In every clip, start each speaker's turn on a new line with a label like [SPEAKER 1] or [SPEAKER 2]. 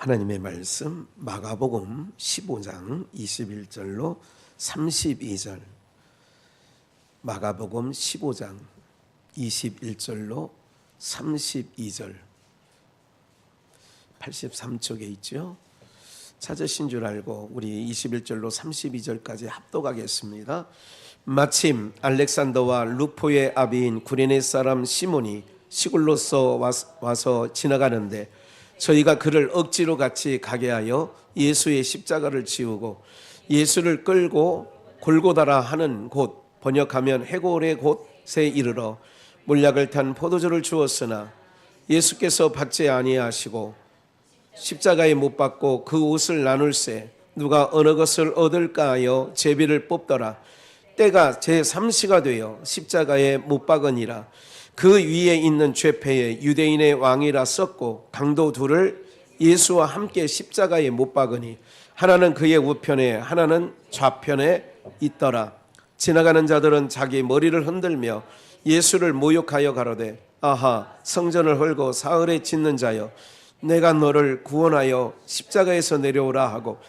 [SPEAKER 1] 하나님의 말씀 마가복음 15장 21절로 32절. 마가복음 15장 21절로 32절. 83쪽에 있죠. 찾으신 줄 알고 우리 21절로 32절까지 합독하겠습니다. 마침 알렉산더와 루포의 아비인 구레네 사람 시몬이 시골로서 와서 지나가는데 저희가 그를 억지로 같이 가게 하여 예수의 십자가를 지우고 예수를 끌고 골고다라 하는 곳, 번역하면 해골의 곳에 이르러 몰약을 탄 포도주를 주었으나 예수께서 받지 아니하시고 십자가에 못 박고 그 옷을 나눌세 누가 어느 것을 얻을까 하여 제비를 뽑더라. 때가 제3시가 되어 십자가에 못 박으니라. 그 위에 있는 죄패에 유대인의 왕이라 썼고 강도 둘을 예수와 함께 십자가에 못 박으니 하나는 그의 우편에 하나는 좌편에 있더라. 지나가는 자들은 자기 머리를 흔들며 예수를 모욕하여 가로되 아하 성전을 헐고 사흘에 짓는 자여 내가 너를 구원하여 십자가에서 내려오라 하고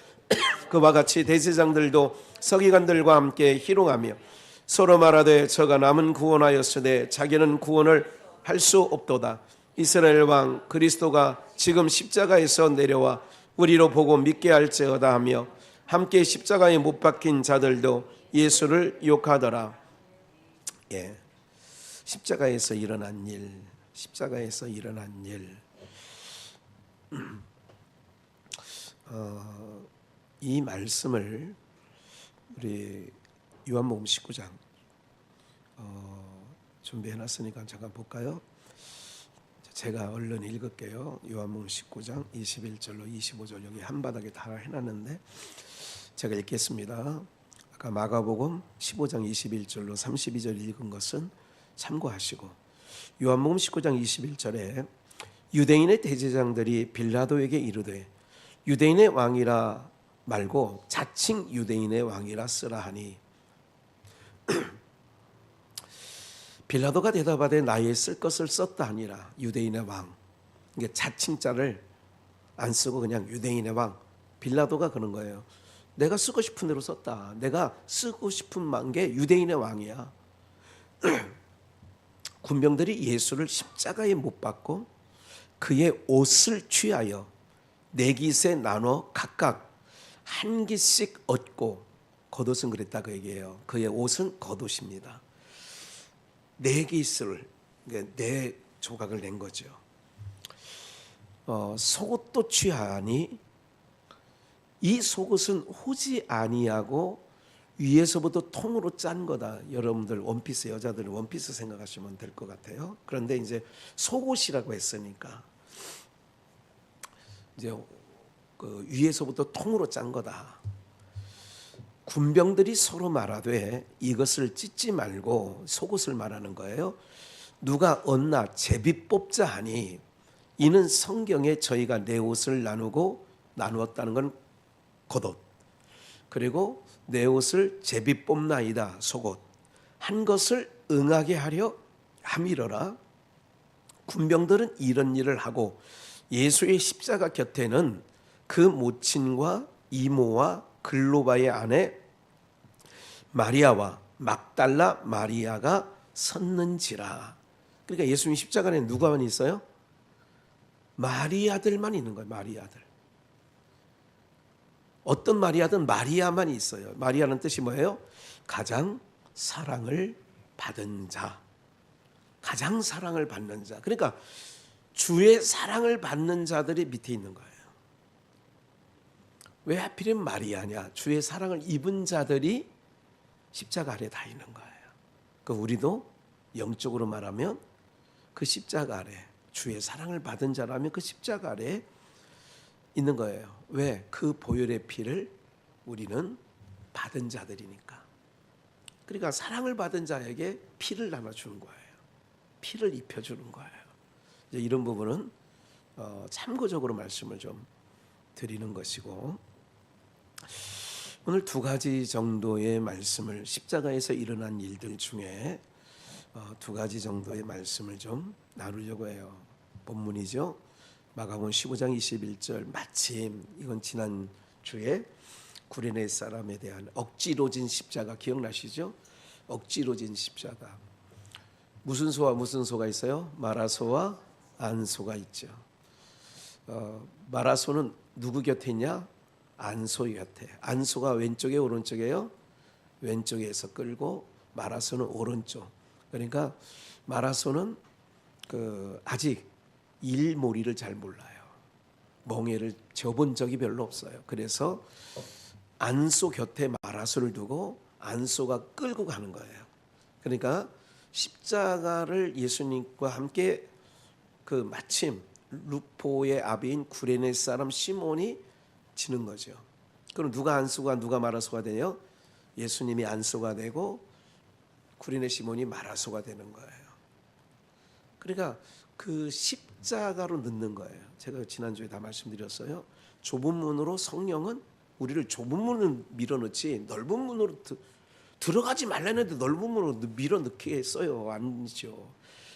[SPEAKER 1] 그와 같이 대제장들도 서기관들과 함께 희롱하며 서로 말하되 저가 남은 구원하였으되 자기는 구원을 할 수 없도다. 이스라엘 왕 그리스도가 지금 십자가에서 내려와 우리로 보고 믿게 할지어다 하며 함께 십자가에 못 박힌 자들도 예수를 욕하더라. 십자가에서 일어난 일, 십자가에서 일어난 일. 이 말씀을 우리 요한복음 19장 준비해놨으니까 잠깐 볼까요? 제가 얼른 읽을게요. 요한복음 19장 21절로 25절 여기 한바닥에 다 해놨는데 제가 읽겠습니다. 아까 마가복음 15장 21절로 32절 읽은 것은 참고하시고 요한복음 19장 21절에 유대인의 대제장들이 빌라도에게 이르되 유대인의 왕이라 말고 자칭 유대인의 왕이라 쓰라 하니 빌라도가 대답하되 나의 쓸 것을 썼다 하니라. 유대인의 왕, 이게 자칭자를 안 쓰고 그냥 유대인의 왕. 빌라도가 그런 거예요. 내가 쓰고 싶은 대로 썼다. 내가 쓰고 싶은 게 유대인의 왕이야. 군병들이 예수를 십자가에 못 박고 그의 옷을 취하여 네 깃에 나눠 각각 한 깃씩 얻고, 겉옷은 그랬다 그 얘기예요. 그의 옷은 겉옷입니다. 네 깃을, 네 조각을 낸 거죠. 속옷도 취하니 이 속옷은 호지 아니하고 위에서부터 통으로 짠 거다. 여러분들 원피스, 여자들은 원피스 생각하시면 될 것 같아요. 그런데 이제 속옷이라고 했으니까 이제 그 위에서부터 통으로 짠 거다. 군병들이 서로 말하되 이것을 찢지 말고, 속옷을 말하는 거예요. 누가 얻나 제비 뽑자 하니 이는 성경에 저희가 내 옷을 나누었다는 건 겉옷, 그리고 내 옷을 제비 뽑나이다 속옷 한 것을 응하게 하려 함이러라. 군병들은 이런 일을 하고 예수의 십자가 곁에는 그 모친과 이모와 글로바의 아내 마리아와 막달라 마리아가 섰는지라. 그러니까 예수님 십자가에 누가만 있어요? 마리아들만 있는 거예요. 마리아들. 어떤 마리아든 마리아만 있어요. 마리아는 뜻이 뭐예요? 가장 사랑을 받은 자, 가장 사랑을 받는 자. 그러니까 주의 사랑을 받는 자들이 밑에 있는 거예요. 왜 하필이면 마리아냐? 주의 사랑을 입은 자들이 십자가 아래 다 있는 거예요. 그러니까 우리도 영적으로 말하면 그 십자가 아래, 주의 사랑을 받은 자라면 그 십자가 아래 있는 거예요. 왜? 그 보혈의 피를 우리는 받은 자들이니까. 그러니까 사랑을 받은 자에게 피를 나눠주는 거예요. 피를 입혀주는 거예요. 이제 이런 부분은 참고적으로 말씀을 좀 드리는 것이고, 오늘 두 가지 정도의 말씀을, 십자가에서 일어난 일들 중에 두 가지 정도의 말씀을 좀 나누려고 해요. 본문이죠. 마가복음 15장 21절 마침 이건 지난 주에 구레네 사람에 대한 억지로 진 십자가 기억나시죠? 억지로 진 십자가. 무슨 소와 무슨 소가 있어요? 마라소와 안소가 있죠. 마라소는 누구 곁에 있냐? 안소 곁에. 안소가 왼쪽에 오른쪽에요? 왼쪽에서 끌고 마라소는 오른쪽. 그러니까 마라소는 아직 일몰이를 잘 몰라요. 멍에를 접은 적이 별로 없어요. 그래서 안소 곁에 마라소를 두고 안소가 끌고 가는 거예요. 그러니까 십자가를 예수님과 함께 마침 루포의 아비인 구레네 사람 시몬이 지는 거죠. 그럼 누가 안소가 누가 마라소가 돼요? 예수님이 안소가 되고 구레네 시몬이 마라소가 되는 거예요. 그러니까 그 십자가로 넣는 거예요. 제가 지난주에 다 말씀드렸어요. 좁은 문으로 성령은 우리를 좁은 문으로 밀어넣지 넓은 문으로 들어가지 말라는데 넓은 문으로 밀어넣게 했어요. 아니죠.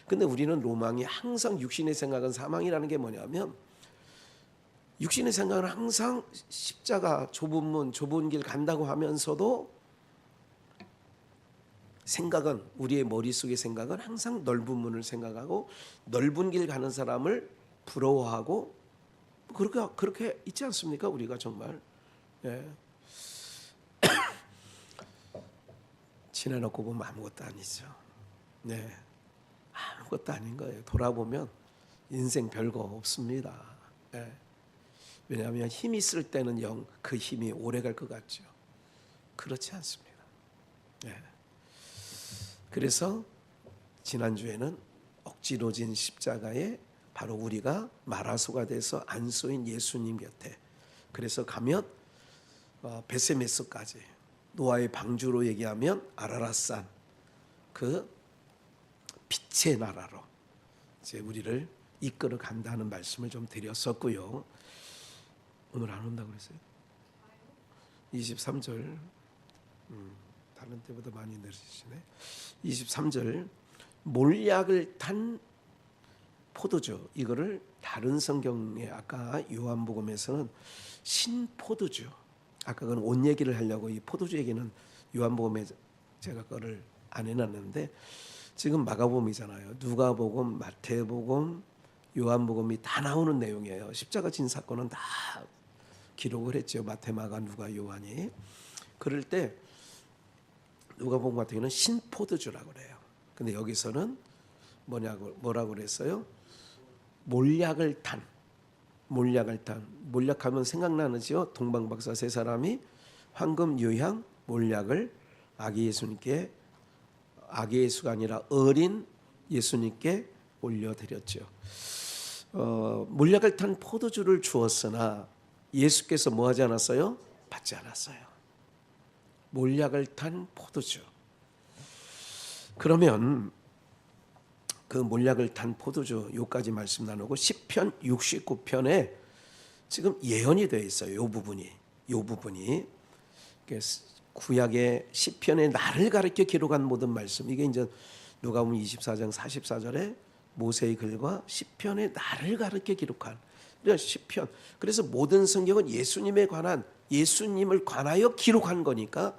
[SPEAKER 1] 근데 우리는 로망이 항상 육신의 생각은 사망이라는 게 뭐냐면 육신의 생각은 항상 십자가 좁은 문 좁은 길 간다고 하면서도 생각은 우리의 머릿속의 생각은 항상 넓은 문을 생각하고 넓은 길 가는 사람을 부러워하고 그렇게 있지 않습니까? 우리가 정말 지내놓고 보면 아무것도 아니죠. 네, 아무것도 아닌 거예요. 돌아보면 인생 별거 없습니다. 왜냐하면 힘이 있을 때는 영 그 힘이 오래 갈 것 같죠. 그렇지 않습니다. 그래서 지난주에는 억지로 진 십자가에 바로 우리가 마라소가 돼서 안소인 예수님 곁에 그래서 가면 베세메스까지 노아의 방주로 얘기하면 아라랏산 그 빛의 나라로 이제 우리를 이끌어 간다는 말씀을 좀 드렸었고요. 오늘 안 온다고 그랬어요? 23절 다른 때보다 많이 내리시네. 23절 몰약을 탄 포도주 이거를 다른 성경에 아까 요한복음에서는 신포도주 아까 그건 옷 얘기를 하려고 이 포도주 얘기는 요한복음에 제가 그거를 안 해놨는데 지금 마가복음이잖아요. 누가복음, 마태복음, 요한복음이 다 나오는 내용이에요. 십자가 진 사건은 다 기록을 했죠. 마태, 마가, 누가, 요한이. 그럴 때 누가복음 같은 경우는 신포도주라고 그래요. 근데 여기서는 뭐라고 그랬어요? 몰약을 탄. 몰약하면 생각나는지요? 동방박사 세 사람이 황금, 유향, 몰약을 아기 예수님께 아기 예수가 아니라 어린 예수님께 올려드렸죠. 몰약을 탄 포도주를 주었으나 예수께서 뭐 하지 않았어요? 받지 않았어요. 몰약을 탄 포도주. 그러면 그 몰약을 탄 포도주 요까지 말씀 나누고 시편 69편에 지금 예언이 되어 있어요. 요 부분이 구약의 시편의 나를 가리켜 기록한 모든 말씀 이게 이제 누가복음 24장 44절에 모세의 글과 시편의 나를 가리켜 기록한 시편. 그래서 모든 성경은 예수님을 관하여 기록한 거니까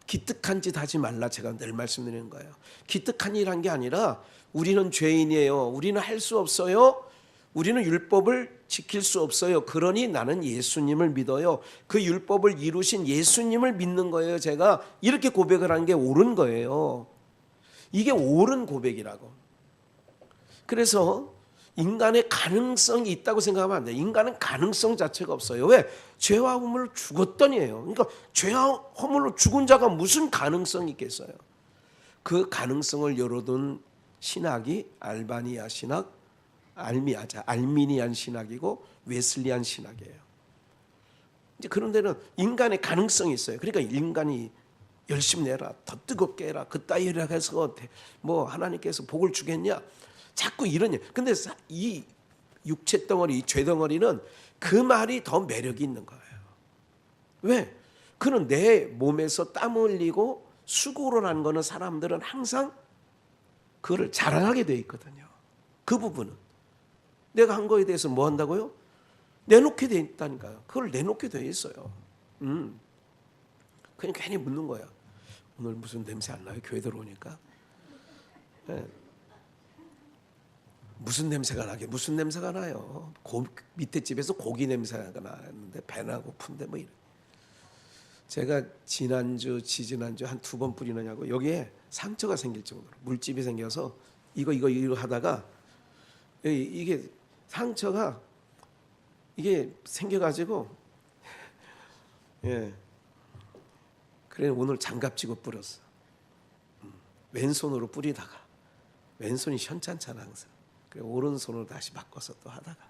[SPEAKER 1] 기특한 짓 하지 말라 제가 늘 말씀드리는 거예요. 기특한 일한 게 아니라 우리는 죄인이에요. 우리는 할 수 없어요. 우리는 율법을 지킬 수 없어요. 그러니 나는 예수님을 믿어요. 그 율법을 이루신 예수님을 믿는 거예요. 제가 이렇게 고백을 하는 게 옳은 거예요. 이게 옳은 고백이라고. 그래서 인간의 가능성이 있다고 생각하면 안 돼요. 인간은 가능성 자체가 없어요. 왜? 죄와 허물로 죽었더니예요. 그러니까 죄와 허물로 죽은 자가 무슨 가능성이 있겠어요? 그 가능성을 열어둔 신학이 알바니아 신학, 알미니안 신학이고 웨슬리안 신학이에요. 이제 그런 데는 인간의 가능성이 있어요. 그러니까 인간이 열심히 내라, 더 뜨겁게 해라, 그따위라 해서 뭐 하나님께서 복을 주겠냐? 자꾸 이런 일. 근데 이 육체 덩어리, 죄 덩어리는 그 말이 더 매력이 있는 거예요. 왜? 그는 내 몸에서 땀 흘리고 수고를 한 거는 사람들은 항상 그거를 자랑하게 돼 있거든요. 그 부분은. 내가 한 거에 대해서 뭐 한다고요? 내놓게 돼 있다니까요. 그걸 내놓게 돼 있어요. 그냥 괜히 묻는 거야. 오늘 무슨 냄새 안 나요? 교회 들어오니까. 네. 무슨 냄새가 나게? 무슨 냄새가 나요? 밑에 집에서 고기 냄새가 나는데 배나 고픈데 뭐 이래. 제가 지난주, 지지난주 한 2번 뿌리느냐고 여기에 상처가 생길 정도로 물집이 생겨서 이거 하다가 이게 상처가 이게 생겨가지고 예. 그래 오늘 장갑 쥐고 뿌렸어. 왼손으로 뿌리다가 왼손이 현찮잖아 항상. 그래 오른손으로 다시 바꿔서 또 하다가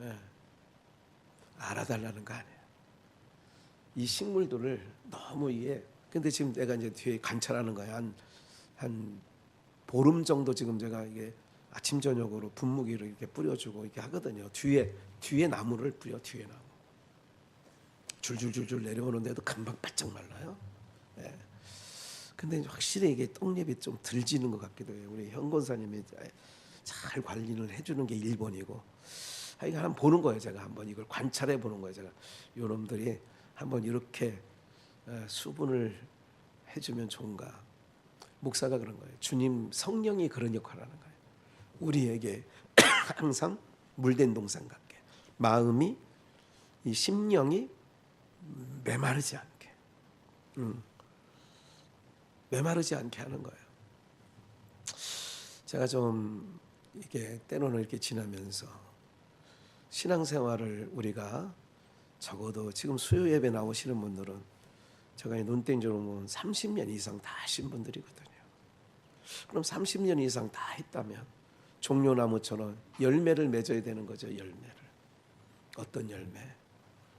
[SPEAKER 1] 예. 알아달라는 거 아니에요. 이 식물들을 너무 이게 근데 지금 내가 이제 뒤에 관찰하는 거야. 한 보름 정도 지금 제가 이게 아침 저녁으로 분무기를 이렇게 뿌려주고 이렇게 하거든요. 뒤에 나무를 뿌려 뒤에 나무. 줄줄줄줄 내려오는데도 금방 바짝 말라요. 예. 근데 확실히 이게 떡잎이 좀 덜 지는 것 같기도 해요. 우리 현 권사님이 잘 관리를 해주는 게 1번이고. 이거 한번 보는 거예요. 제가 한번 이걸 관찰해 보는 거예요. 제가 요놈들이 한번 이렇게 수분을 해주면 좋은가. 목사가 그런 거예요. 주님 성령이 그런 역할을 하는 거예요. 우리에게 항상 물된 동산 같게 마음이 이 심령이 메마르지 않게 메마르지 않게 하는 거예요. 제가 좀 이게 때로는 이렇게 지나면서 신앙생활을 우리가 적어도 지금 수요 예배 나오시는 분들은 제가 눈땡이로 보면 30년 이상 다 하신 분들이거든요. 그럼 30년 이상 다 했다면 종려나무처럼 열매를 맺어야 되는 거죠. 열매를. 어떤 열매?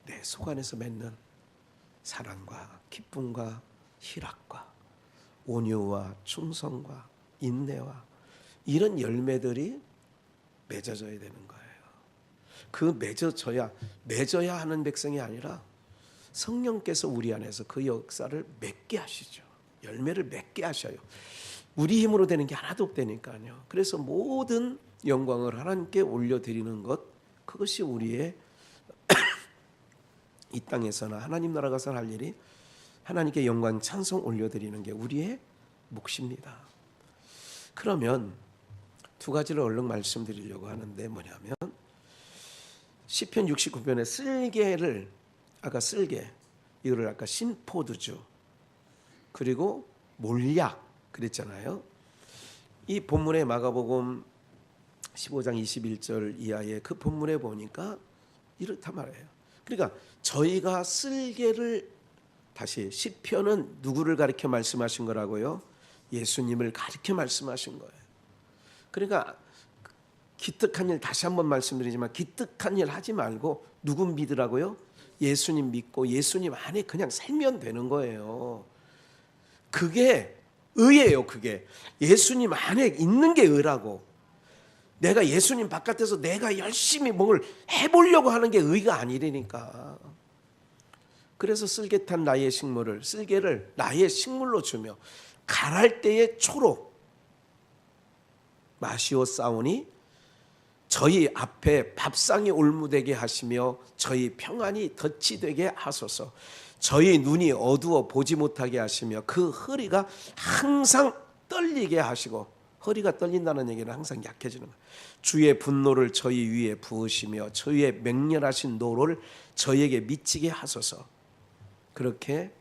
[SPEAKER 1] 내 속 안에서 맺는 사랑과 기쁨과 희락과 온유와 충성과 인내와 이런 열매들이 맺어져야 되는 거예요. 그 맺어야 하는 백성이 아니라 성령께서 우리 안에서 그 역사를 맺게 하시죠. 열매를 맺게 하셔요. 우리 힘으로 되는 게 하나도 없다니까요. 그래서 모든 영광을 하나님께 올려드리는 것, 그것이 우리의 이 땅에서나 하나님 나라 가서 할 일이 하나님께 영광 찬송 올려드리는 게 우리의 몫입니다. 그러면 두 가지를 얼른 말씀드리려고 하는데 뭐냐면 시편 69편의 쓸개를 아까 쓸개 이거를 아까 신포도주 그리고 몰약 그랬잖아요. 이 본문의 마가복음 15장 21절 이하의 그 본문에 보니까 이렇단 말이에요. 그러니까 저희가 쓸개를 다시 시편은 누구를 가리켜 말씀하신 거라고요? 예수님을 가리켜 말씀하신 거예요. 그러니까 기특한 일 다시 한번 말씀드리지만 기특한 일 하지 말고 누구 믿으라고요? 예수님 믿고 예수님 안에 그냥 살면 되는 거예요. 그게 의예요. 그게 예수님 안에 있는 게 의라고. 내가 예수님 바깥에서 내가 열심히 뭘 해보려고 하는 게 의가 아니라니까. 그래서 쓸개탄 나의 식물을 쓸개를 나의 식물로 주며 갈할 때의 초로 마시오 싸우니 저희 앞에 밥상이 올무되게 하시며 저희 평안이 덫이 되게 하소서. 저희 눈이 어두워 보지 못하게 하시며 그 허리가 항상 떨리게 하시고, 허리가 떨린다는 얘기는 항상 약해지는 거예요. 주의 분노를 저희 위에 부으시며 저희의 맹렬하신 노를 저희에게 미치게 하소서. 그렇게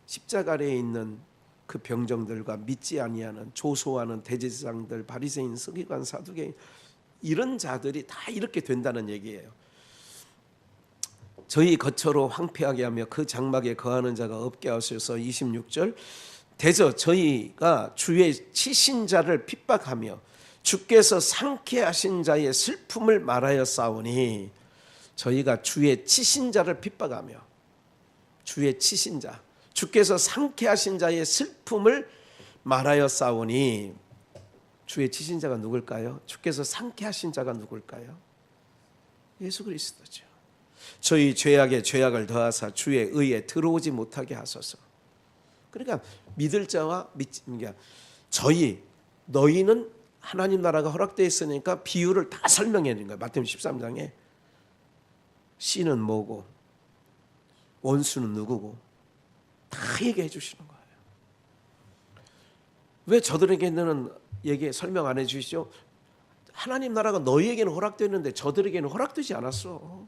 [SPEAKER 1] 십자가 아래에 있는 그 병정들과 믿지 아니하는 조소하는 대제사장들, 바리새인, 서기관, 사두개인 이런 자들이 다 이렇게 된다는 얘기예요. 저희 거처로 황폐하게 하며 그 장막에 거하는 자가 없게 하셔서 26절 대저 저희가 주의 치신 자를 핍박하며 주께서 상케 하신 자의 슬픔을 말하여 싸우니, 저희가 주의 치신 자를 핍박하며 주의 치신 자, 주께서 상케 하신 자의 슬픔을 말하여 싸우니, 주의 치신 자가 누굴까요? 주께서 상케 하신 자가 누굴까요? 예수 그리스도죠. 저희 죄악에 죄악을 더하사 주의 의에 들어오지 못하게 하소서. 그러니까 믿을 자와 믿지, 그러니까 너희는 하나님 나라가 허락되어 있으니까 비유를 다 설명해 주는 거예요. 마태복음 13장에 씨는 뭐고 원수는 누구고 다 얘기해 주시는 거예요. 왜 저들에게는 설명 안 해 주시죠? 하나님 나라가 너희에게는 허락되는데 저들에게는 허락되지 않았어.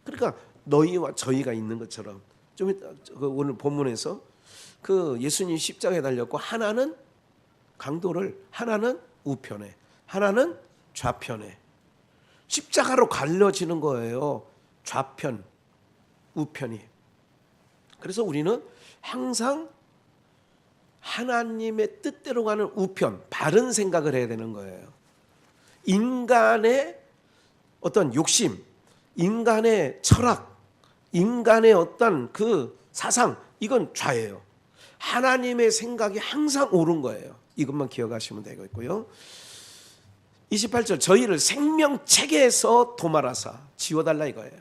[SPEAKER 1] 그러니까 너희와 저희가 있는 것처럼 좀 이따 오늘 본문에서 그 예수님 십자가에 달렸고 하나는 강도를, 하나는 우편에, 하나는 좌편에 십자가로 갈려지는 거예요. 좌편, 우편이. 그래서 우리는 항상 하나님의 뜻대로 가는 우편, 바른 생각을 해야 되는 거예요. 인간의 어떤 욕심, 인간의 철학, 인간의 어떤 그 사상, 이건 좌예요. 하나님의 생각이 항상 옳은 거예요. 이것만 기억하시면 되겠고요. 28절 저희를 생명책에서 도말하사 지워달라 이거예요.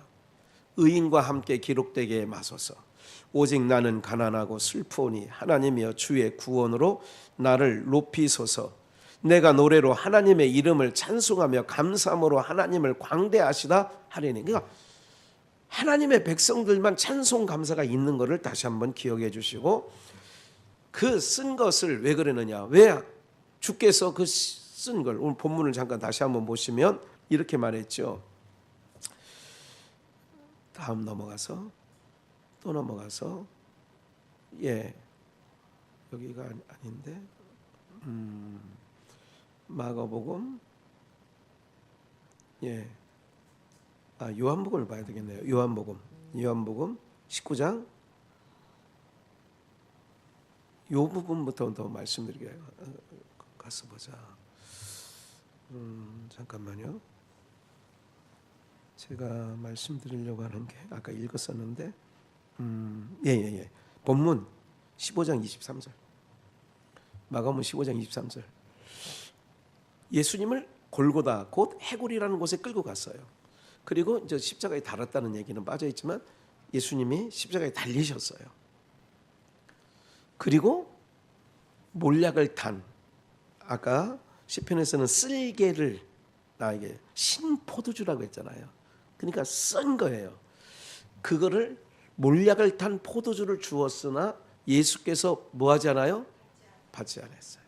[SPEAKER 1] 의인과 함께 기록되게 마소서. 오직 나는 가난하고 슬프오니 하나님이여 주의 구원으로 나를 높이소서. 내가 노래로 하나님의 이름을 찬송하며 감사함으로 하나님을 광대하시다 하리니. 그러니까 하나님의 백성들만 찬송 감사가 있는 것을 다시 한번 기억해 주시고, 그 쓴 것을 왜 그러느냐, 왜 주께서 그 쓴 걸 오늘 본문을 잠깐 다시 한번 보시면 이렇게 말했죠. 다음 넘어가서 또 넘어가서 여기가 아닌데 마가복음 요한복음을 봐야 되겠네요. 요한복음 19장 요 부분부터 더 말씀드리게 가서 보자. 잠깐만요. 제가 말씀드리려고 하는 게 아까 읽었었는데 본문 15장 23절 마가복음 15장 23절 예수님을 골고다 곧 해골이라는 곳에 끌고 갔어요. 그리고 이제 십자가에 달았다는 얘기는 빠져있지만 예수님이 십자가에 달리셨어요. 그리고 몰약을 탄, 아까 시편에서는 쓸개를 나에게 신포도주라고 했잖아요. 그러니까 쓴 거예요. 그거를 몰약을 탄 포도주를 주었으나 예수께서 뭐 하지 않아요? 받지 않았어요.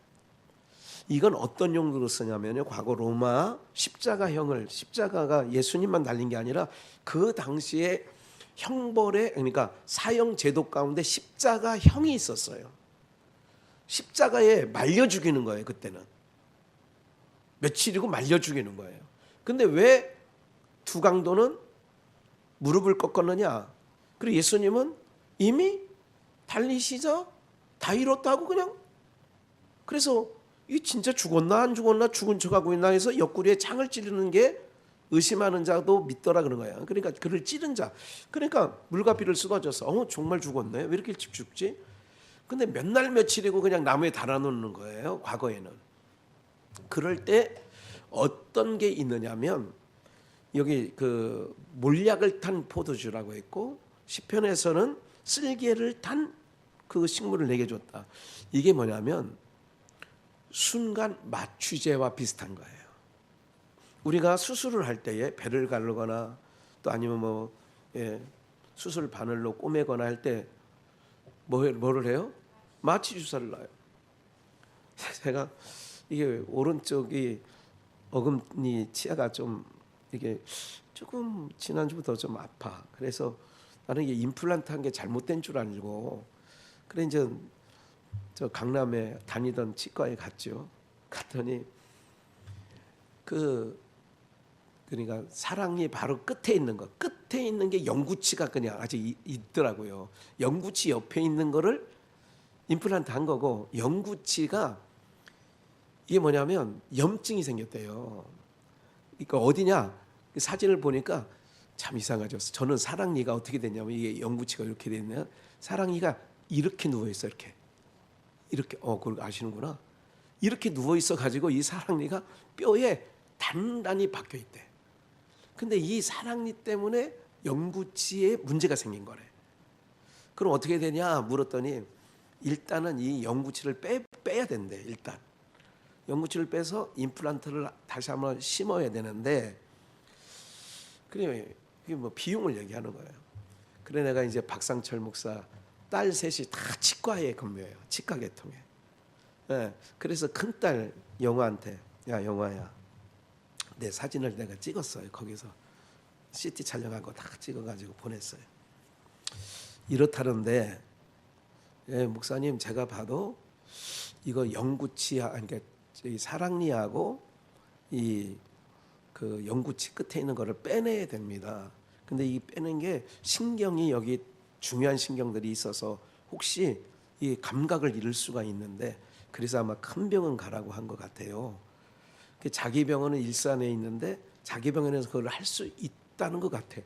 [SPEAKER 1] 이건 어떤 용도로 쓰냐면요, 과거 로마 십자가가 예수님만 달린 게 아니라 그 당시에 형벌에, 그러니까 사형 제도 가운데 십자가형이 있었어요. 십자가에 말려 죽이는 거예요. 그때는 며칠이고 말려 죽이는 거예요. 근데 왜 두 강도는 무릎을 꺾었느냐? 그리고 예수님은 이미 달리시자 다 이뤘다고 그냥, 그래서 이 진짜 죽었나 안 죽었나 죽은 척하고 있나 해서 옆구리에 창을 찌르는 게 의심하는 자도 믿더라 그런 거예요. 그러니까 그를 찌른 자, 그러니까 물가피를 쏟아져서 정말 죽었네, 왜 이렇게 일찍 죽지? 근데 몇 날 며칠이고 그냥 나무에 달아놓는 거예요. 과거에는. 그럴 때 어떤 게 있느냐면 여기 그 몰약을 탄 포도주라고 했고 시편에서는 쓸개를 탄 그 식물을 내게 줬다. 이게 뭐냐면 순간 마취제와 비슷한 거예요. 우리가 수술을 할 때에 배를 가르거나 또 아니면 수술 바늘로 꼬매거나 할 때 뭐를 해요? 마취 주사를 놔요. 제가 이게 오른쪽이 어금니 치아가 좀 이게 조금 지난주부터 좀 아파. 그래서 나는 이게 임플란트 한 게 잘못된 줄 알고, 그래 이제 저 강남에 다니던 치과에 갔죠. 갔더니 그러니까 사랑니 바로 끝에 있는 게 영구치가 그냥 아직 있더라고요. 영구치 옆에 있는 거를 임플란트 한 거고, 영구치가 이게 뭐냐면 염증이 생겼대요. 그러니까 어디냐? 사진을 보니까 참 이상하죠. 저는 사랑니가 어떻게 됐냐면 이게 영구치가 이렇게 됐냐? 사랑니가 이렇게 누워 있어, 이렇게 그걸 아시는구나. 이렇게 누워 있어 가지고 이 사랑니가 뼈에 단단히 박혀 있대. 근데 이 사랑니 때문에 영구치에 문제가 생긴 거래. 그럼 어떻게 되냐 물었더니 일단은 이 영구치를 빼야 된대. 일단 영구치를 빼서 임플란트를 다시 한번 심어야 되는데, 그래 이게 뭐 비용을 얘기하는 거예요. 그래 내가 이제 박상철 목사 딸 셋이 다 치과에 근무해요. 치과 계통에. 예, 그래서 큰딸 영화한테, 야 영화야, 내 사진을 내가 찍었어요. 거기서 CT 촬영하고 다 찍어가지고 보냈어요. 이렇다는데, 예, 목사님 제가 봐도 이거 영구치, 그러니까 사랑니하고 이 그 영구치 끝에 있는 거를 빼내야 됩니다. 근데 이 빼는 게 신경이 여기 중요한 신경들이 있어서 혹시 이 감각을 잃을 수가 있는데, 그래서 아마 큰 병원 가라고 한 것 같아요. 자기 병원은 일산에 있는데 자기 병원에서 그걸 할 수 있다는 것 같아.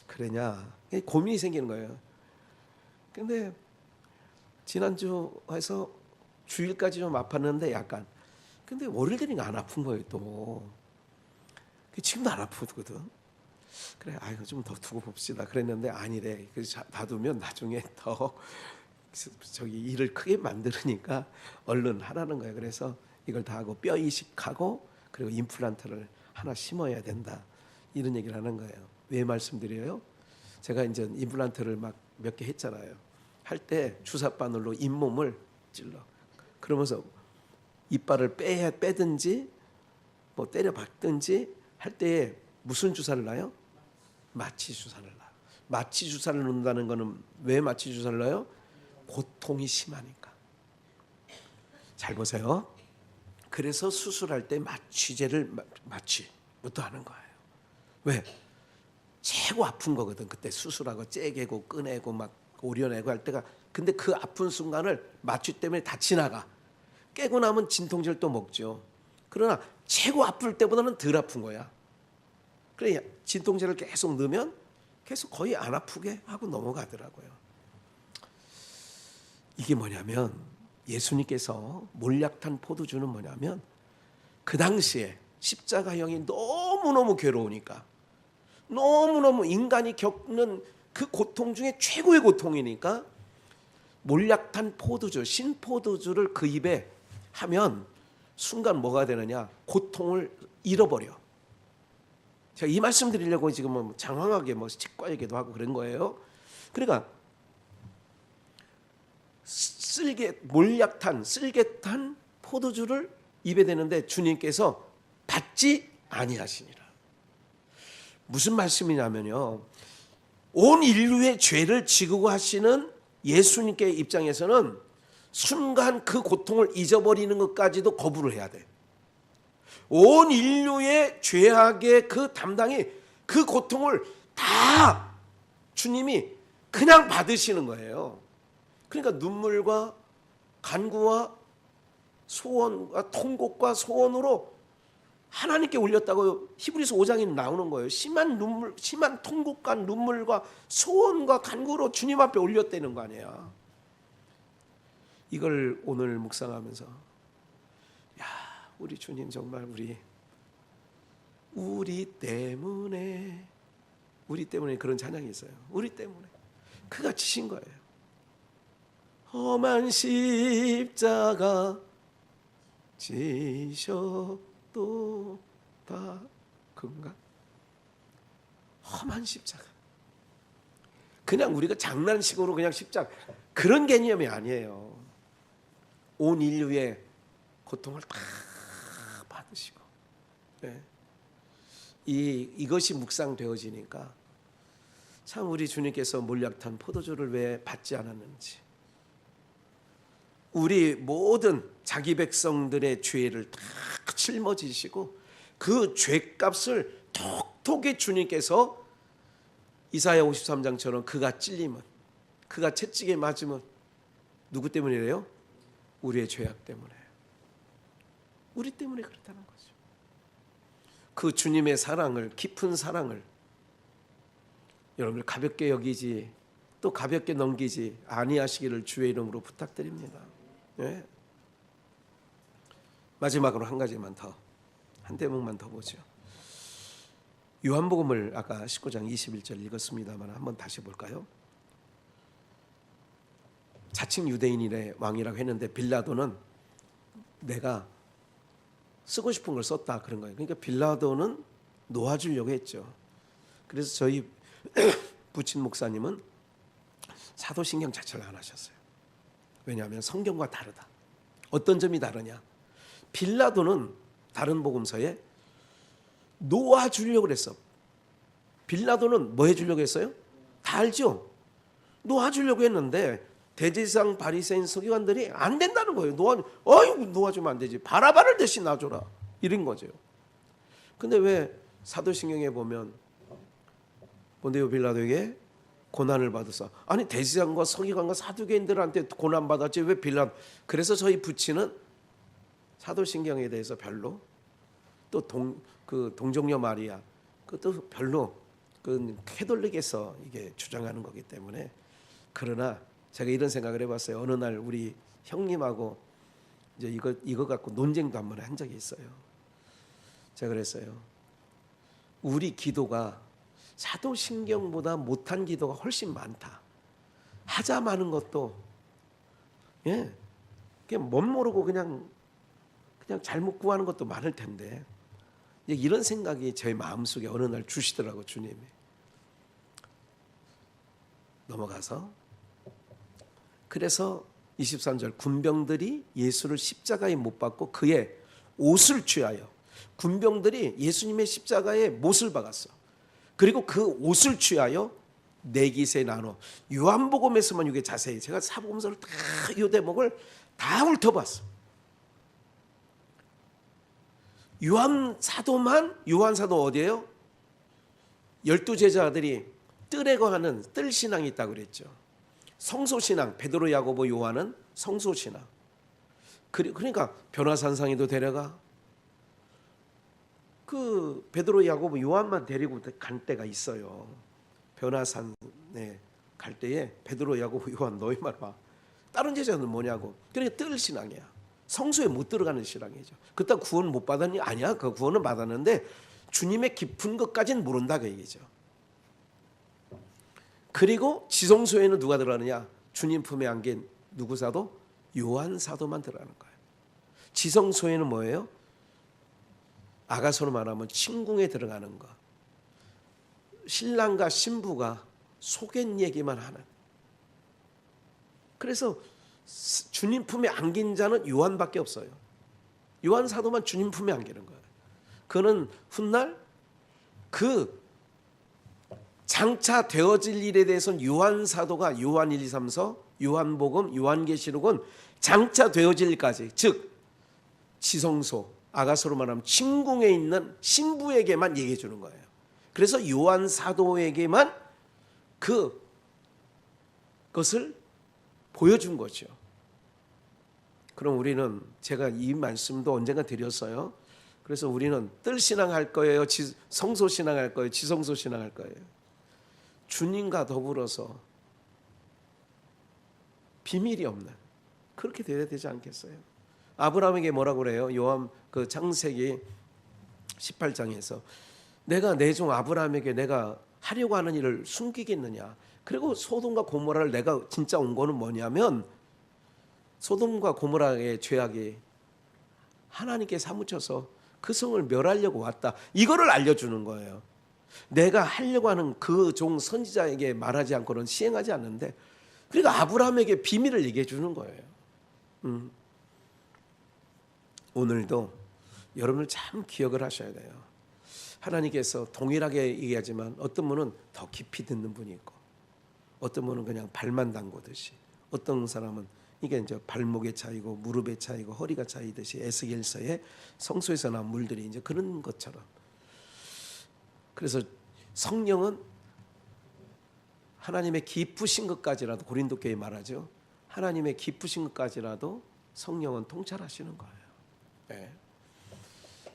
[SPEAKER 1] 그러냐 고민이 생기는 거예요. 근데 지난주 해서 주일까지 좀 아팠는데 약간, 근데 월요일 되니까 안 아픈 거예요. 또 지금도 안 아프거든. 그래 아이고 좀 더 두고 봅시다 그랬는데 아니래. 그래서 놔두면 나중에 더 저기 일을 크게 만들으니까 얼른 하라는 거예요. 그래서 이걸 다 하고 뼈 이식하고 그리고 임플란트를 하나 심어야 된다, 이런 얘기를 하는 거예요. 왜 말씀드려요? 제가 이제 임플란트를 막 몇 개 했잖아요. 할 때 주사바늘로 잇몸을 찔러. 그러면서 이빨을 빼든지 뭐 때려 박든지 할 때에 무슨 주사를 놔요? 마취 주사를 놔요. 마취 주사를 놓는다는 거는 왜 마취 주사를 놔요? 고통이 심하니까. 잘 보세요. 그래서 수술할 때 마취부터 하는 거예요. 왜? 최고 아픈 거거든. 그때 수술하고 째개고 꺼내고 막 오려내고 할 때가. 근데 그 아픈 순간을 마취 때문에 다 지나가. 깨고 나면 진통제를 또 먹죠. 그러나 최고 아플 때보다는 덜 아픈 거야. 그래 진통제를 계속 넣으면 계속 거의 안 아프게 하고 넘어가더라고요. 이게 뭐냐면 예수님께서 몰약탄 포도주는 뭐냐면 그 당시에 십자가형이 너무너무 괴로우니까, 너무너무 인간이 겪는 그 고통 중에 최고의 고통이니까 몰약탄 포도주, 신포도주를 그 입에 하면 순간 뭐가 되느냐, 고통을 잃어버려. 제가 이 말씀 드리려고 지금 장황하게 치과 얘기도 하고 그런 거예요. 그러니까 쓸개탄 포도주를 입에 대는데 주님께서 받지 아니하시니라. 무슨 말씀이냐면요, 온 인류의 죄를 지고 하시는 예수님께 입장에서는 순간 그 고통을 잊어버리는 것까지도 거부를 해야 돼. 온 인류의 죄악의 그 담당이, 그 고통을 다 주님이 그냥 받으시는 거예요. 그러니까 눈물과 간구와 소원과 통곡과 소원으로 하나님께 올렸다고 히브리서 5장에 나오는 거예요. 심한 통곡과 눈물과 소원과 간구로 주님 앞에 올렸다는 거 아니에요. 이걸 오늘 묵상하면서, 야, 우리 주님 정말 우리 때문에 그런 찬양이 있어요. 우리 때문에 그가 지신 거예요. 험한 십자가 지셔도 다 그런가? 험한 십자가. 그냥 우리가 장난식으로 그냥 십자가 그런 개념이 아니에요. 온 인류의 고통을 다 받으시고, 네. 이것이 묵상되어지니까 참 우리 주님께서 몰약탄 포도주를 왜 받지 않았는지, 우리 모든 자기 백성들의 죄를 다 짊어지시고 그 죄값을 톡톡히 주님께서 이사야 53장처럼 그가 찔림은, 그가 채찍에 맞으면 누구 때문이래요? 우리의 죄악 때문에. 우리 때문에 그렇다는 거죠. 그 주님의 사랑을, 깊은 사랑을 여러분들 가볍게 여기지, 또 가볍게 넘기지 아니하시기를 주의 이름으로 부탁드립니다. 네. 마지막으로 한 가지만 더, 한 대목만 더 보죠. 요한복음을 아까 19장 21절 읽었습니다만 한번 다시 볼까요? 자칭 유대인의 왕이라고 했는데 빌라도는 내가 쓰고 싶은 걸 썼다 그런 거예요. 그러니까 빌라도는 놓아주려고 했죠. 그래서 저희 부친 목사님은 사도신경 자체를 안 하셨어요. 왜냐하면 성경과 다르다. 어떤 점이 다르냐? 빌라도는 다른 복음서에 놓아주려고 그랬어. 빌라도는 뭐 해주려고 했어요? 다 알죠? 놓아주려고 했는데 대제사장 바리새인 서기관들이 안 된다는 거예요. 놓아주면 안 되지. 바라바를 대신 놔줘라. 이런 거죠. 근데 왜 사도신경에 보면 본디오 빌라도에게 고난을 받았어. 아니 대제사장과 서기관과 사두개인들한테 고난 받았지 왜 빌라도? 그래서 저희 부친은 사도신경에 대해서 별로 또 동정녀 마리아 그것도 별로 그 캐톨릭에서 이게 주장하는 거기 때문에. 그러나 제가 이런 생각을 해봤어요. 어느 날 우리 형님하고 이제 이거 갖고 논쟁도 한 번 한 적이 있어요. 제가 그랬어요. 우리 기도가 사도신경보다 못한 기도가 훨씬 많다. 하자 마는 것도 그냥 멋 모르고 그냥 잘못 구하는 것도 많을 텐데 이런 생각이 제 마음속에 어느 날 주시더라고 주님이. 넘어가서 그래서 23절 군병들이 예수를 십자가에 못 박고 그의 옷을 취하여 군병들이 예수님의 십자가에 못을 박았어. 그리고 그 옷을 취하여 네 깃에 나눠. 요한복음에서만 이게 자세히 제가 사복음서를 다 이 대목을 다 훑어봤어. 요한사도 어디예요? 12제자들이 뜰에 거하는 뜰신앙이 있다고 그랬죠. 성소신앙, 베드로, 야고보, 요한은 성소신앙. 그러니까 변화산상에도 데려가. 그 베드로, 야고보, 요한만 데리고 간 때가 있어요. 변화산에 갈 때에 베드로, 야고보, 요한 너희 말 봐. 다른 제자는 뭐냐고. 그러니까 뜰신앙이야. 성소에 못 들어가는 신앙이죠. 그때 구원 못 받았니? 아니야. 그 구원은 받았는데 주님의 깊은 것까지는 모른다 그 얘기죠. 그리고 지성소에는 누가 들어가느냐? 주님 품에 안긴 누구 사도? 요한 사도만 들어가는 거예요. 지성소에는 뭐예요? 아가서로 말하면 침궁에 들어가는 거. 신랑과 신부가 속엔 얘기만 하는. 그래서 주님 품에 안긴 자는 요한밖에 없어요. 요한 사도만 주님 품에 안기는 거예요. 그는 훗날 그 장차 되어질 일에 대해서는 요한 사도가 요한 1, 2, 3서, 요한복음, 요한계시록은 장차 되어질 일까지, 즉 지성소, 아가서로 말하면 침궁에 있는 신부에게만 얘기해 주는 거예요. 그래서 요한 사도에게만 그것을 보여준 거죠. 그럼 우리는 제가 이 말씀도 언젠가 드렸어요. 그래서 우리는 뜰신앙 할 거예요? 성소신앙 할 거예요? 지성소신앙 할 거예요? 주님과 더불어서 비밀이 없는 그렇게 되어야 되지 않겠어요? 아브라함에게 뭐라고 그래요? 요한 그 창세기 18장에서 내가 내 종 아브라함에게 내가 하려고 하는 일을 숨기겠느냐. 그리고 소돔과 고모라를 내가 진짜 온 거는 뭐냐면 소돔과 고모라의 죄악이 하나님께 사무쳐서 그 성을 멸하려고 왔다. 이거를 알려주는 거예요. 내가 하려고 하는 그 종 선지자에게 말하지 않고는 시행하지 않는데 그러니까 아브라함에게 비밀을 얘기해 주는 거예요. 오늘도 여러분들 참 기억을 하셔야 돼요. 하나님께서 동일하게 얘기하지만 어떤 분은 더 깊이 듣는 분이 있고 어떤 분은 그냥 발만 담그듯이 어떤 사람은 이게 이제 발목의 차이고 무릎의 차이고 허리가 차이듯이 에스겔서의 성소에서 나온 물들이 이제 그런 것처럼. 그래서 성령은 하나님의 기쁘신 것까지라도 고린도 교회 말하죠. 하나님의 기쁘신 것까지라도 성령은 통찰하시는 거예요. 네.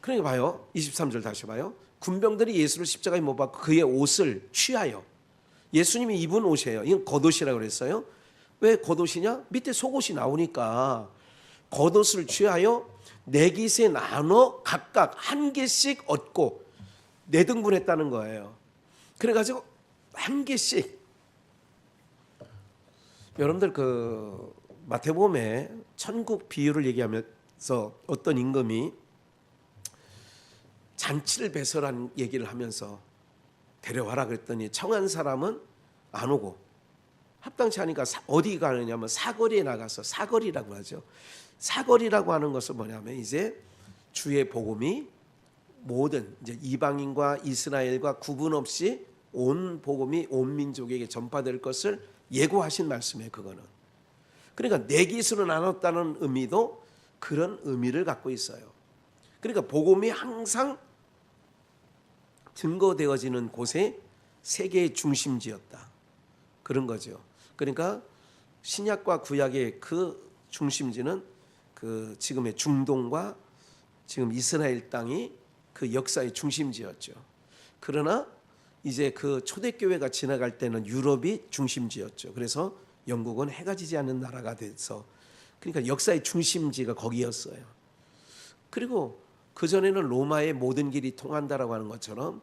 [SPEAKER 1] 그러니까 봐요. 23절 다시 봐요. 군병들이 예수를 십자가에 못 박고 그의 옷을 취하여 예수님이 입은 옷이에요. 이건 겉옷이라고 그랬어요. 왜 겉옷이냐? 밑에 속옷이 나오니까 겉옷을 취하여 네 깃에 나눠 각각 한 개씩 얻고 네 등분했다는 거예요. 그래가지고 한 개씩 여러분들 마태복음에 천국 비유를 얘기하면서 어떤 임금이 잔치를 배설한 얘기를 하면서 데려와라 그랬더니 청한 사람은 안 오고 합당치 않으니까 어디 가느냐면 사거리에 나가서, 사거리라고 하죠. 사거리라고 하는 것은 뭐냐면 이제 주의 복음이 모든 이제 이방인과 이스라엘과 구분 없이 온 복음이 온 민족에게 전파될 것을 예고하신 말씀이에요. 그거는. 그러니까 내 기술은 나눴다는 의미도 그런 의미를 갖고 있어요. 그러니까 복음이 항상 증거되어지는 곳에 세계의 중심지였다. 그런 거죠. 그러니까 신약과 구약의 그 중심지는 그 지금의 중동과 지금 이스라엘 땅이 그 역사의 중심지였죠. 그러나 이제 그 초대교회가 지나갈 때는 유럽이 중심지였죠. 그래서 영국은 해가 지지 않는 나라가 돼서 그러니까 역사의 중심지가 거기였어요. 그리고 그전에는 로마의 모든 길이 통한다라고 하는 것처럼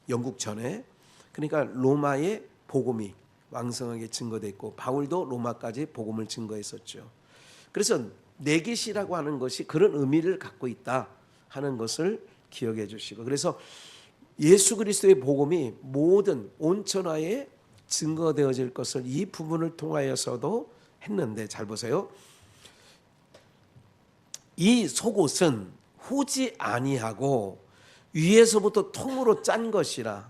[SPEAKER 1] 영국 전에 그러니까 로마의 복음이 왕성하게 증거됐고 바울도 로마까지 복음을 증거했었죠. 그래서 내계시라고 하는 것이 그런 의미를 갖고 있다 하는 것을 기억해 주시고, 그래서 예수 그리스도의 복음이 모든 온 천하에 증거되어질 것을 이 부분을 통하여서도 했는데, 잘 보세요. 이 속옷은 후지 아니하고 위에서부터 통으로 짠 것이라.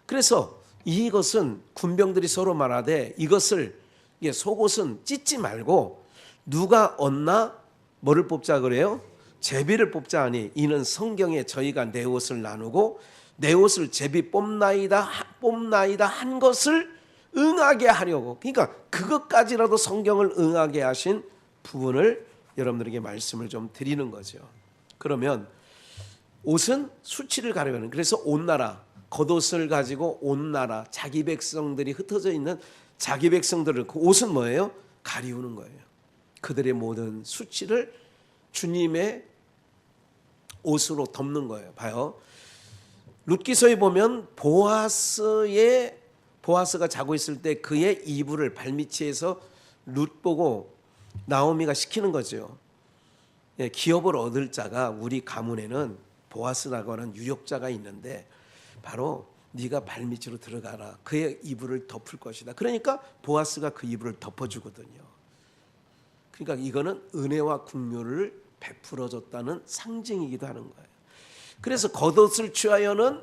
[SPEAKER 1] 그래서 이것은 군병들이 서로 말하되 이것을 속옷은 찢지 말고 누가 얻나 뭐를 뽑자 그래요? 제비를 뽑자 하니 이는 성경에 저희가 내 옷을 나누고 내 옷을 제비 뽑나이다 한 것을 응하게 하려고. 그러니까 그것까지라도 성경을 응하게 하신 부분을 여러분들에게 말씀을 좀 드리는 거죠. 그러면 옷은 수치를 가려면, 그래서 온 나라 겉옷을 가지고 온 나라 자기 백성들이 흩어져 있는 자기 백성들을 그 옷은 뭐예요? 가리우는 거예요. 그들의 모든 수치를 주님의 옷으로 덮는 거예요. 봐요. 룻기서에 보면 보아스가 자고 있을 때 그의 이불을 발밑에서 룻 보고 나오미가 시키는 거죠. 기업을 얻을 자가 우리 가문에는 보아스라고 하는 유력자가 있는데 바로 네가 발밑으로 들어가라. 그의 이불을 덮을 것이다. 그러니까 보아스가 그 이불을 덮어주거든요. 그러니까 이거는 은혜와 긍휼을 베풀어줬다는 상징이기도 하는 거예요. 그래서 겉옷을 취하여는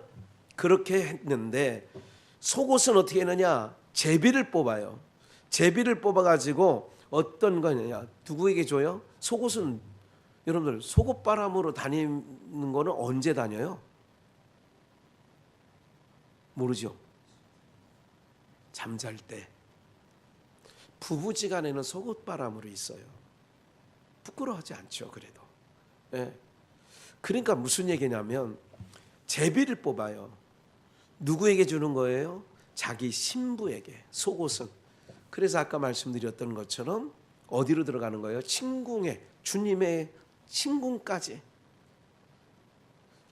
[SPEAKER 1] 그렇게 했는데 속옷은 어떻게 했느냐? 제비를 뽑아요. 제비를 뽑아가지고 어떤 거냐? 누구에게 줘요? 속옷은 여러분들 속옷바람으로 다니는 거는 언제 다녀요? 모르죠. 잠잘 때. 부부지간에는 속옷바람으로 있어요. 부끄러워하지 않죠. 그래도. 예. 그러니까 무슨 얘기냐면 제비를 뽑아요. 누구에게 주는 거예요? 자기 신부에게. 속옷은. 그래서 아까 말씀드렸던 것처럼 어디로 들어가는 거예요? 침궁에, 주님의 침궁까지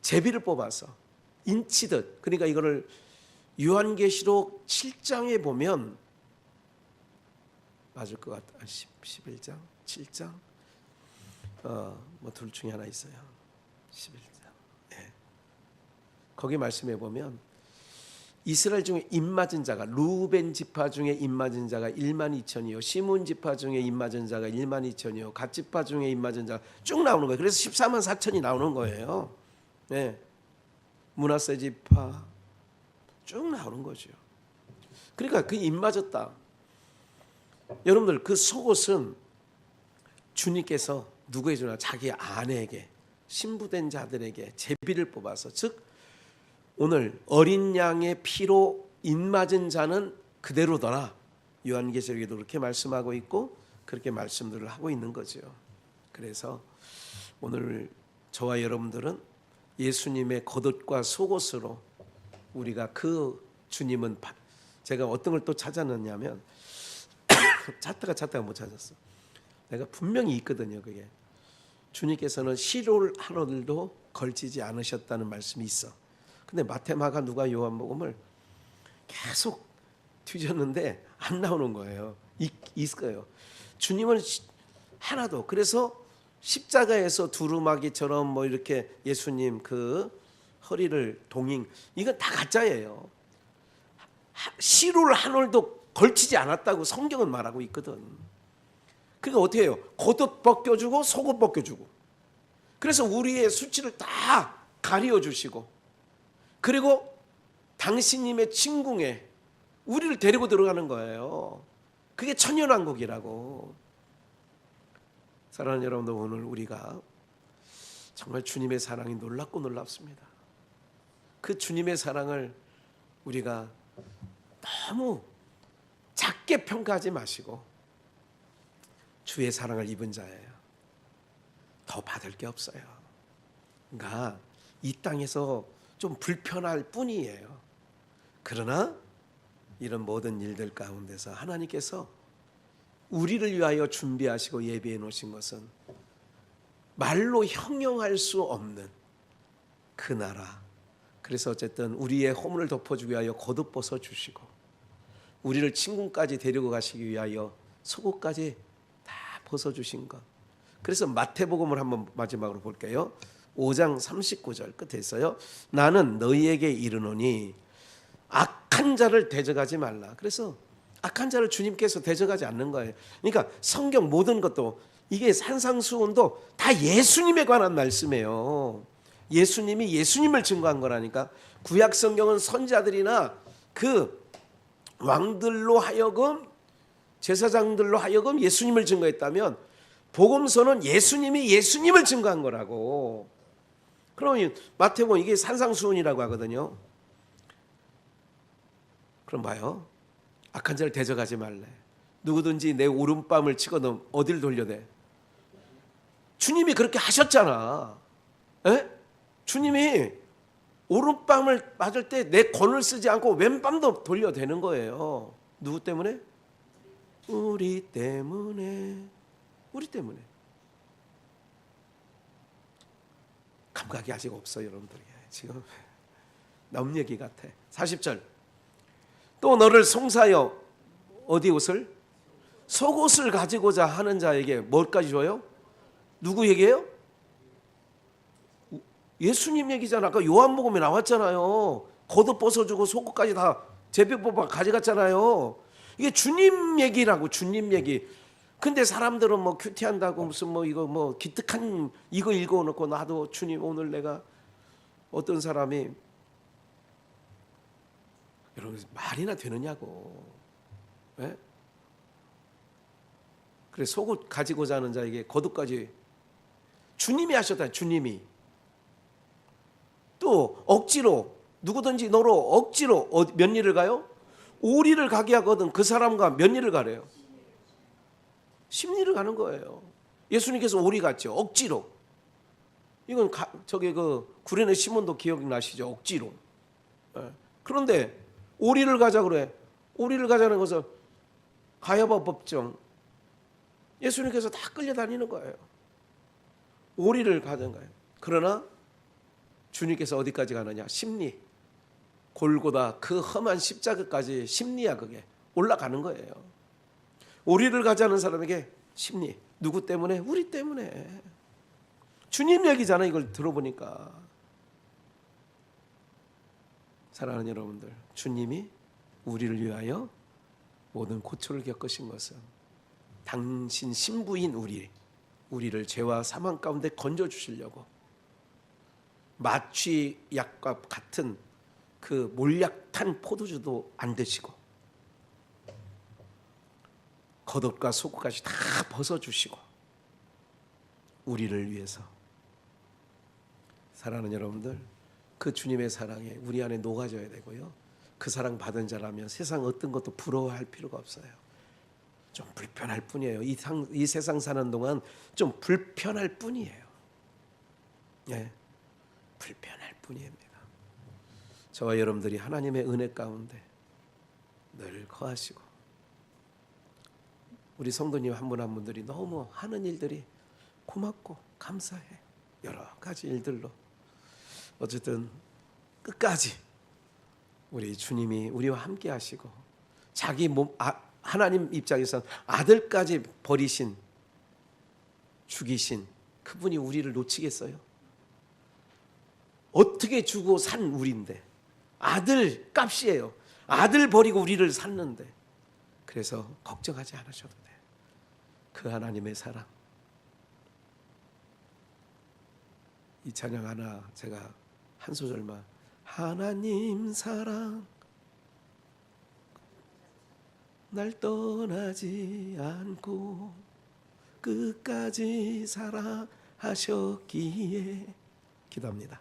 [SPEAKER 1] 제비를 뽑아서 인치듯. 그러니까 이거를 요한계시록 7장에 보면 맞을 것 같아. 11장, 7장, 뭐 둘 중에 하나 있어요. 11장. 네. 거기 말씀해 보면 이스라엘 중에 입맞은 자가 루벤 지파 중에 입맞은 자가 1만 2천이요, 시몬 지파 중에 입맞은 자가 1만 2천이요, 갓 지파 중에 입맞은 자가 쭉 나오는 거예요. 그래서 14만 4천이 나오는 거예요. 네. 므낫세 지파 쭉 나오는 거죠. 그러니까 그 입맞았다. 여러분들 그 속옷은 주님께서 누구에게 주나? 자기 아내에게, 신부된 자들에게 제비를 뽑아서, 즉 오늘 어린 양의 피로 입맞은 자는 그대로더라. 요한계시록에도 그렇게 말씀하고 있고 그렇게 말씀들을 하고 있는 거죠. 그래서 오늘 저와 여러분들은 예수님의 겉옷과 속옷으로 우리가 그 주님은, 제가 어떤 걸 또 찾았느냐면 찾다가 못 찾았어. 내가 분명히 있거든요. 그게 주님께서는 시롤 하늘도 걸치지 않으셨다는 말씀이 있어. 근데 마태마가 누가 요한복음을 계속 뒤졌는데 안 나오는 거예요. 있어요. 주님은 하나도. 그래서 십자가에서 두루마기처럼 뭐 이렇게 예수님 그 허리를 동잉, 이건 다 가짜예요. 시루를 한 올도 걸치지 않았다고 성경은 말하고 있거든. 그러니까 어떻게 해요? 겉옷 벗겨주고 속옷 벗겨주고, 그래서 우리의 수치를 다 가리워주시고, 그리고 당신님의 침궁에 우리를 데리고 들어가는 거예요. 그게 천연왕국이라고. 사랑하는 여러분들, 오늘 우리가 정말 주님의 사랑이 놀랍고 놀랍습니다. 그 주님의 사랑을 우리가 너무 작게 평가하지 마시고, 주의 사랑을 입은 자예요. 더 받을 게 없어요. 그러니까 이 땅에서 좀 불편할 뿐이에요. 그러나 이런 모든 일들 가운데서 하나님께서 우리를 위하여 준비하시고 예비해 놓으신 것은 말로 형용할 수 없는 그 나라. 그래서 어쨌든 우리의 허물을 덮어주기 위하여 겉옷 벗어 주시고, 우리를 침궁까지 데리고 가시기 위하여 속옷까지 다 벗어 주신 것. 그래서 마태복음을 한번 마지막으로 볼게요. 5장 39절 끝에 있어요. 나는 너희에게 이르노니 악한 자를 대적하지 말라. 그래서 악한 자를 주님께서 대적하지 않는 거예요. 그러니까 성경 모든 것도, 이게 산상수훈도 다 예수님에 관한 말씀이에요. 예수님이 예수님을 증거한 거라니까. 구약 성경은 선지자들이나 그 왕들로 하여금, 제사장들로 하여금 예수님을 증거했다면, 복음서는 예수님이 예수님을 증거한 거라고. 그러면 마태복음 이게 산상수훈이라고 하거든요. 그럼 봐요. 악한 자를 대적하지 말래. 누구든지 내 오른뺨을 치고 너 어디를 돌려대? 주님이 그렇게 하셨잖아. 에? 주님이 오른뺨을 맞을 때 내 권을 쓰지 않고 왼뺨도 돌려대는 거예요. 누구 때문에? 우리 때문에. 우리 때문에. 감각이 아직 없어요, 여러분들. 지금 남 얘기 같아. 40절. 또 너를 송사여 어디 옷을? 속옷을 가지고자 하는 자에게 뭘까지 줘요? 누구 얘기예요? 예수님 얘기잖아. 아까 요한복음에 나왔잖아요. 겉옷 벗어주고 속옷까지 다 제비 뽑아 가져갔잖아요. 이게 주님 얘기라고, 주님 얘기. 근데 사람들은 뭐 큐티한다고 무슨 뭐 이거 뭐 기특한 이거 읽어놓고, 나도 주님 오늘 내가, 어떤 사람이, 여러분 말이나 되느냐고. 예? 그래, 속옷 가지고자 하는 자에게 겉옷까지 주님이 하셨다. 주님이. 또 억지로, 누구든지 너로 억지로 몇 리를 가요? 5리를 가게 하거든. 그 사람과 몇 리를 가래요? 10리를 가는 거예요. 예수님께서 5리 갔죠. 억지로. 이건 저기 그 구레네 시몬도 기억나시죠? 억지로. 예. 그런데 5리를 가자 그래. 5리를 가자는 것은 가야바 법정. 예수님께서 다 끌려다니는 거예요. 5리를 가는 거예요. 그러나 주님께서 어디까지 가느냐? 10리. 골고다 그 험한 십자가까지 10리야 그게. 올라가는 거예요. 5리를 가자는 사람에게 10리. 누구 때문에? 우리 때문에. 주님 얘기잖아. 이걸 들어보니까. 사랑하는 여러분들, 주님이 우리를 위하여 모든 고초를 겪으신 것은 당신 신부인 우리를 죄와 사망 가운데 건져주시려고, 마취약과 같은 그 몰약탄 포도주도 안 드시고 겉옷과 속옷까지 다 벗어주시고 우리를 위해서. 사랑하는 여러분들, 그 주님의 사랑에 우리 안에 녹아져야 되고요. 그 사랑 받은 자라면 세상 어떤 것도 부러워할 필요가 없어요. 좀 불편할 뿐이에요. 이 세상 사는 동안 좀 불편할 뿐이에요. 예, 불편할 뿐입니다. 저와 여러분들이 하나님의 은혜 가운데 늘 거하시고, 우리 성도님 한 분 한 분들이 너무 하는 일들이 고맙고 감사해. 여러 가지 일들로 어쨌든 끝까지 우리 주님이 우리와 함께 하시고, 자기 몸, 하나님 입장에서 아들까지 버리신, 죽이신 그분이 우리를 놓치겠어요? 어떻게 주고 산 우리인데, 아들 값이에요. 아들 버리고 우리를 샀는데, 그래서 걱정하지 않으셔도 돼요. 그 하나님의 사랑. 이 찬양 하나 제가 한 소절만. 하나님 사랑 날 떠나지 않고 끝까지 사랑하셨기에. 기도합니다.